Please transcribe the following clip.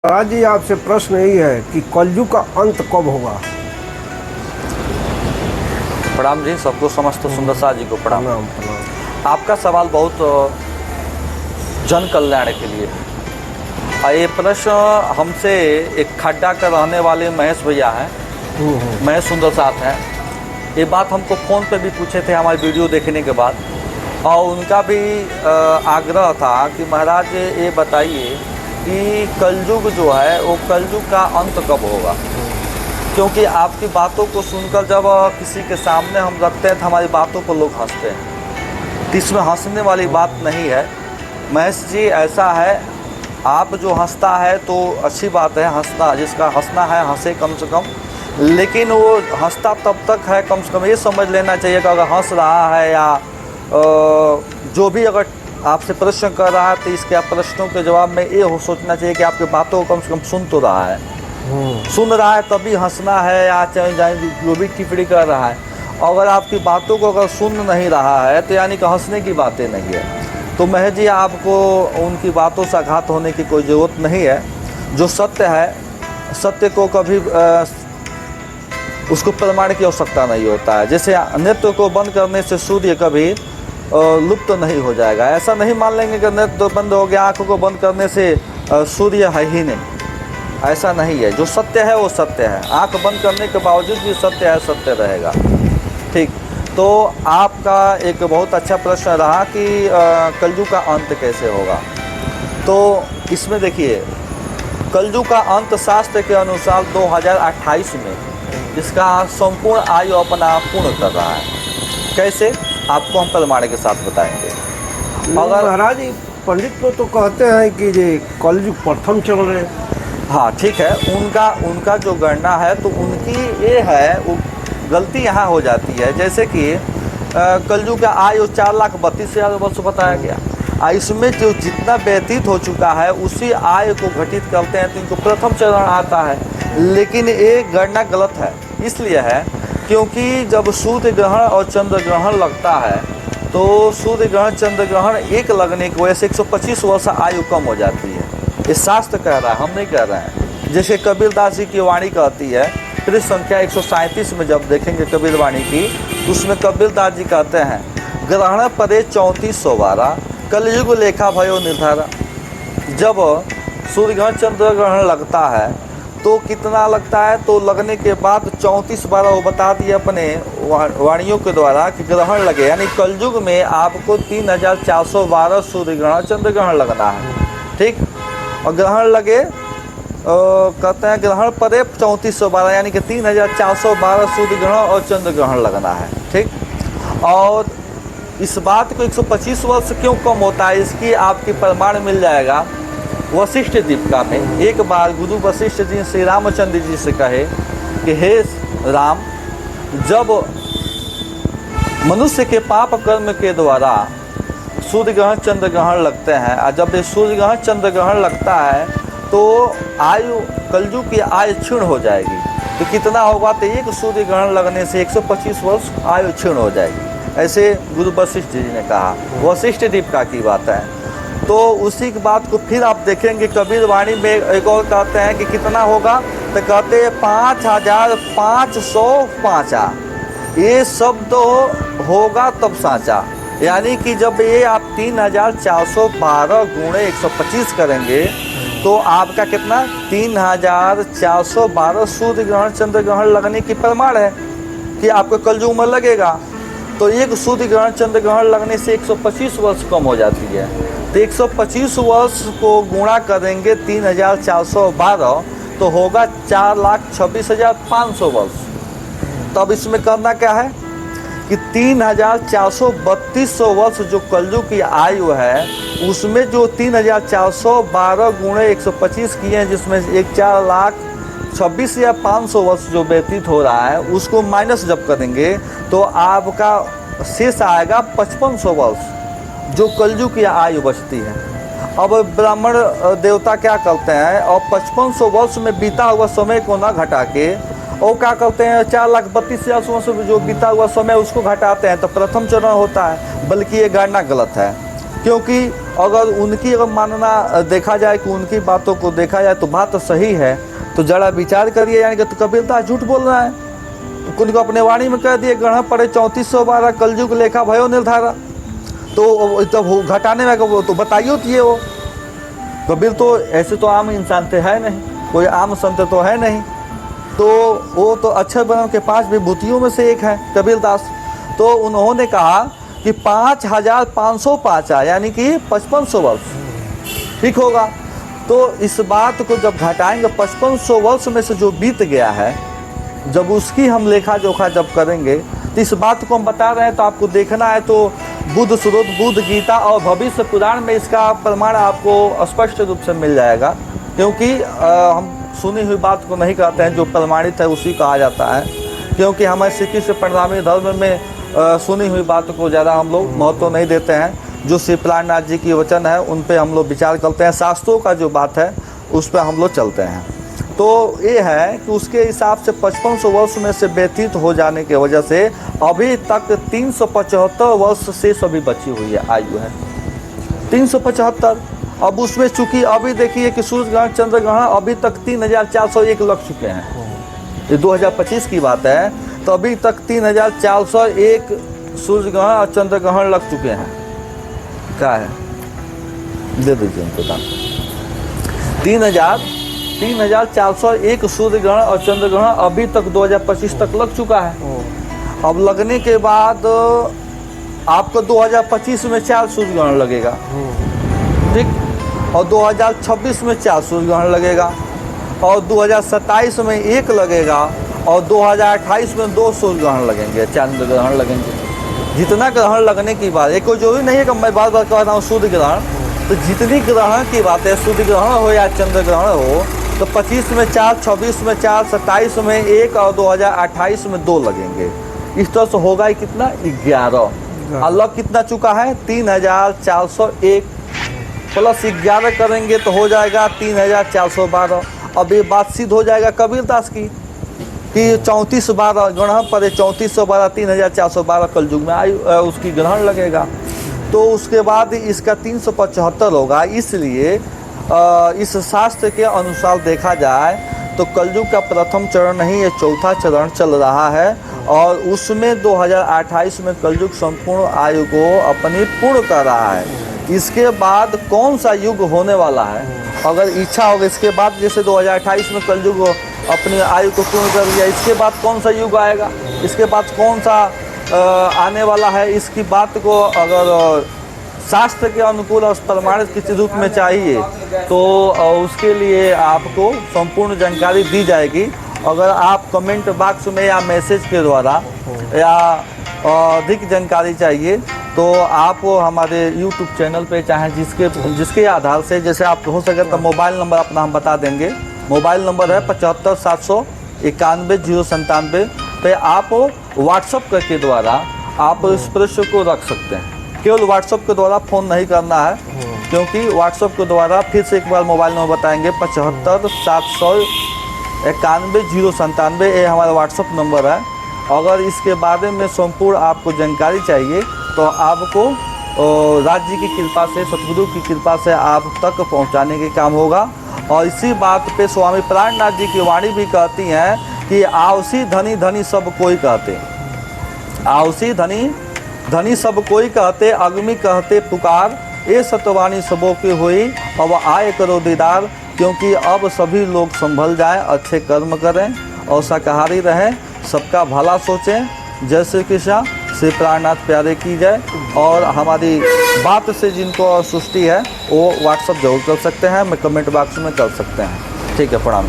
आज जी आपसे प्रश्न यही है कि कलयुग का अंत कब होगा। प्रणाम जी, सबको समस्त सुंदर शाह जी को प्रणाम। प्रणाम प्रणाम। आपका सवाल बहुत जन कल्याण के लिए है। ये प्रश्न हमसे एक खड्डा का रहने वाले महेश भैया हैं, महेश सुंदर साथ हैं। ये बात हमको फ़ोन पे भी पूछे थे हमारी वीडियो देखने के बाद, और उनका भी आग्रह था कि महाराज ये बताइए कि कलयुग जो है वो कलयुग का अंत कब होगा। क्योंकि आपकी बातों को सुनकर जब किसी के सामने हम रखते हैं तो हमारी बातों पर लोग हंसते हैं, तो इसमें हंसने वाली बात नहीं है। महेश जी, ऐसा है, आप जो हंसता है तो अच्छी बात है, हंसना जिसका हंसना है हंसे कम से कम, लेकिन वो हंसता तब तक है, कम से कम ये समझ लेना चाहिए कि अगर हंस रहा है या जो भी अगर आपसे प्रश्न कर रहा है तो इसके प्रश्नों के जवाब में ये हो सोचना चाहिए कि आपकी बातों को कम से कम सुन तो रहा है, सुन रहा है तभी हंसना है, या चाहे जो भी टिप्पणी कर रहा है। अगर आपकी बातों को अगर सुन नहीं रहा है तो यानी कि हंसने की बातें नहीं है। तो महेश जी, आपको उनकी बातों से आघात होने की कोई ज़रूरत नहीं है। जो सत्य है, सत्य को कभी उसको प्रमाण की आवश्यकता नहीं होता है। जैसे नृत्य को बंद करने से सूर्य कभी लुप्त नहीं हो जाएगा। ऐसा नहीं मान लेंगे कि नृत्य बंद हो गया, आँखों को बंद करने से सूर्य है ही नहीं, ऐसा नहीं है। जो सत्य है वो सत्य है, आँख बंद करने के बावजूद भी सत्य है, सत्य रहेगा। ठीक, तो आपका एक बहुत अच्छा प्रश्न रहा कि कलयुग का अंत कैसे होगा। तो इसमें देखिए, कलयुग का अंत शास्त्र के अनुसार 2028 में इसका संपूर्ण आयु अपना पूर्ण कर रहा है। कैसे, आपको हम प्रमाण के साथ बताएंगे। अगर महाराज जी, पंडित लोग तो कहते हैं कि ये कलयुग प्रथम चल रहे हैं। हाँ ठीक है, उनका जो गणना है तो उनकी ये है, वो गलती यहाँ हो जाती है। जैसे कि कलयुग का आयु 4,32,000 वर्ष बताया गया, इसमें जो जितना व्यतीत हो चुका है उसी आयु को घटित करते हैं तो इनको प्रथम चरण आता है। लेकिन ये गणना गलत है, इसलिए है क्योंकि जब सूर्य ग्रहण और चंद्र ग्रहण लगता है तो सूर्य ग्रहण चंद्र ग्रहण एक लगने की वजह से 125 वर्ष आयु कम हो जाती है। ये शास्त्र कह रहा है, हम नहीं कह रहे हैं। जैसे कबीरदास जी की वाणी कहती है, पृष्ठ संख्या 137 में जब देखेंगे कबीर वाणी की, तो उसमें कबीरदास जी कहते हैं, ग्रहण पदे 3412 कलयुग लेखा भयो निर्धारा। जब सूर्य ग्रहण चंद्र ग्रहण लगता है तो कितना लगता है, तो लगने के बाद 34 बार वो बता दिए अपने वाणियों के द्वारा कि ग्रहण लगे, यानी कलयुग में आपको 3412 सूर्य ग्रहण चंद्र ग्रहण लगना है। ठीक, और ग्रहण लगे कहते हैं ग्रहण पदे 3412 यानी कि 3412 सूर्य ग्रहण और चंद्र ग्रहण लगना है। ठीक, और इस बात को 125 वर्ष क्यों कम होता है, इसकी आपकी प्रमाण मिल जाएगा वशिष्ठ दीपिका में। एक बार गुरु वशिष्ठ जी श्री रामचंद्र जी से कहे कि हे राम, जब मनुष्य के पाप कर्म के द्वारा सूर्य ग्रहण चंद्र ग्रहण लगते हैं, और जब ये सूर्य ग्रहण चंद्र ग्रहण लगता है तो आयु कलयुग की आयु क्षीण हो जाएगी। तो कितना होगा, तो एक सूर्य ग्रहण लगने से 125 वर्ष आयु क्षीण हो जाएगी, ऐसे गुरु वशिष्ठ जी ने कहा। वशिष्ठ दीपिका की बात है। तो उसी की बात को फिर आप देखेंगे कबीर वाणी में एक और कहते हैं कि कितना होगा, तो कहते हैं 5505। ये शब्द होगा तब साँचा, यानी कि जब ये आप 3412 गुणे 125 करेंगे तो आपका कितना 3412 सूर्य ग्रहण चंद्र ग्रहण लगने की प्रमाण है कि आपको कलयुग में लगेगा। तो एक सूर्य ग्रहण चंद्र ग्रहण लगने से 125 वर्ष कम हो जाती है। तो 125 वर्ष को गुणा करेंगे 3412 तो होगा 4,26,500 वर्ष। तब इसमें करना क्या है कि 3,432 वर्ष जो कलयुग की आयु है, उसमें जो 3,412 गुणे 125 किए हैं, जिसमें एक 4,26,500 वर्ष जो व्यतीत हो रहा है, उसको माइनस जब करेंगे तो आपका शेष आएगा 5500 वर्ष, जो कलयुग की आयु बचती है। अब ब्राह्मण देवता क्या करते हैं, और 5500 वर्ष में बीता हुआ समय को ना घटा के और क्या करते हैं, 4,32,000 वर्ष जो बीता हुआ समय उसको घटाते हैं, तो प्रथम चरण होता है। बल्कि ये गणना गलत है। क्योंकि अगर उनकी अगर मानना देखा जाए कि उनकी बातों को देखा जाए तो बात तो सही है, तो जरा विचार करिए। यानी कि तो कबीरदास झूठ बोल रहा है, तो उनको अपने वाणी में कह दिए ग्रहण पड़े 3412 कलयुग लेखा भयो निर्धारा, तो जब घटाने में तो बताइए तो ये वो कबीर तो ऐसे तो आम इंसान थे है नहीं, कोई आम संत तो है नहीं, तो वो तो अक्षर ब्रह्म के 5 विभूतियों में से एक है कबीरदास। तो उन्होंने कहा कि 5505 आया, यानी कि 5500 वर्ष ठीक होगा। तो इस बात को जब घटाएंगे 5500 वर्ष में से जो बीत गया है, जब उसकी हम लेखा जोखा जब करेंगे तो इस बात को हम बता रहे हैं। तो आपको देखना है तो बुद्ध स्रोत, बुद्ध गीता और भविष्य पुराण में इसका प्रमाण आपको स्पष्ट रूप से मिल जाएगा। क्योंकि हम सुनी हुई बात को नहीं कहते हैं, जो प्रमाणित है उसी कहा जाता है। क्योंकि हमारे सिक्की से परिणामी धर्म में सुनी हुई बात को ज़्यादा हम लोग महत्व नहीं देते हैं। जो श्री प्राणनाथ जी की वचन है उन पे हम लोग विचार करते हैं, शास्त्रों का जो बात है उस पर हम लोग चलते हैं। तो ये है कि उसके हिसाब से 5500 वर्ष में से व्यतीत हो जाने की वजह से अभी तक 375 वर्ष शेष अभी बची हुई है, आयु है 375। अब उसमें चूंकि अभी देखिए कि सूर्य ग्रहण चंद्र ग्रहण अभी तक 3401 लग चुके हैं, ये 2025 की बात है। तो अभी तक 3401 सूर्य ग्रहण और चंद्र ग्रहण लग चुके हैं। क्या है दे दीजिए उनको दान। 3401 सूर्य ग्रहण और चंद्र ग्रहण अभी तक 2025 तक लग चुका है। अब लगने के बाद आपको 2025 में 4 सूर्य ग्रहण लगेगा, ठीक, और 2026 में 4 सूर्य ग्रहण लगेगा, और 2027 में 1 लगेगा, और 2028 में 2 सूर्य ग्रहण लगेंगे, चंद्र ग्रहण लगेंगे। जितना ग्रहण लगने की बात है, कोई जरूरी नहीं है कि मैं बार बार कह रहा हूँ सूर्य ग्रहण, तो जितनी ग्रहण की बात है, सूर्य ग्रहण हो या चंद्र ग्रहण हो, तो 25 में 4, 26 में 4, 27 में 1 और 2028 में 2 लगेंगे। इस तरह से होगा ही कितना 11। और लग कितना चुका है 3401 प्लस 11 करेंगे तो हो जाएगा 3412। अब ये बात सिद्ध हो जाएगा कबीरदास की कि 3412 ग्रहण पड़े 3412 3412 कलयुग में आयु उसकी ग्रहण लगेगा। तो उसके बाद इसका 375 होगा। इसलिए इस शास्त्र के अनुसार देखा जाए तो कलयुग का प्रथम चरण नहीं, ये चौथा चरण चल रहा है, और उसमें 2028 में कलयुग संपूर्ण आयु को अपनी पूर्ण कर रहा है। इसके बाद कौन सा युग होने वाला है, अगर इच्छा होगा इसके बाद, जैसे 2028 में कलयुग अपनी आयु को पूर्ण कर लिया, इसके बाद कौन सा युग आएगा, इसके बाद कौन सा आने वाला है, इसकी बात को अगर शास्त्र के अनुकूल और प्रमाणित किसी रूप में चाहिए तो उसके लिए आपको संपूर्ण जानकारी दी जाएगी। अगर आप कमेंट बॉक्स में या मैसेज के द्वारा या अधिक जानकारी चाहिए तो आप हमारे YouTube चैनल पे चाहे जिसके आधार से, जैसे आप हो सके तो मोबाइल नंबर अपना हम बता देंगे। मोबाइल नंबर है 75 791 097 पे आप व्हाट्सअप के द्वारा आप इस प्रश्न को रख सकते हैं। केवल व्हाट्सअप के द्वारा फ़ोन नहीं करना है, क्योंकि व्हाट्सअप के द्वारा फिर से एक बार मोबाइल नंबर बताएंगे 75 791 097, ये हमारा व्हाट्सअप नंबर है। अगर इसके बारे में संपूर्ण आपको जानकारी चाहिए तो आपको राज्य जी की कृपा से, सतगुरु की कृपा से आप तक पहुंचाने के काम होगा। और इसी बात पे स्वामी प्राणनाथ जी की वाणी भी कहती हैं कि आवसी धनी धनी सब कोई कहते, आवसी धनी धनी सब कोई कहते, अग्नि कहते पुकार, ये सतवाणी सबों की हुई, अब आए करो दीदार। क्योंकि अब सभी लोग संभल जाएं, अच्छे कर्म करें और शाकाहारी रहें, सबका भला सोचें। जय श्री कृष्ण। श्री प्राणनाथ प्यारे की जय। और हमारी बात से जिनको सुष्टि है वो व्हाट्सअप जरूर कर सकते हैं, मैं कमेंट बॉक्स में कर सकते हैं। ठीक है, प्रणाम।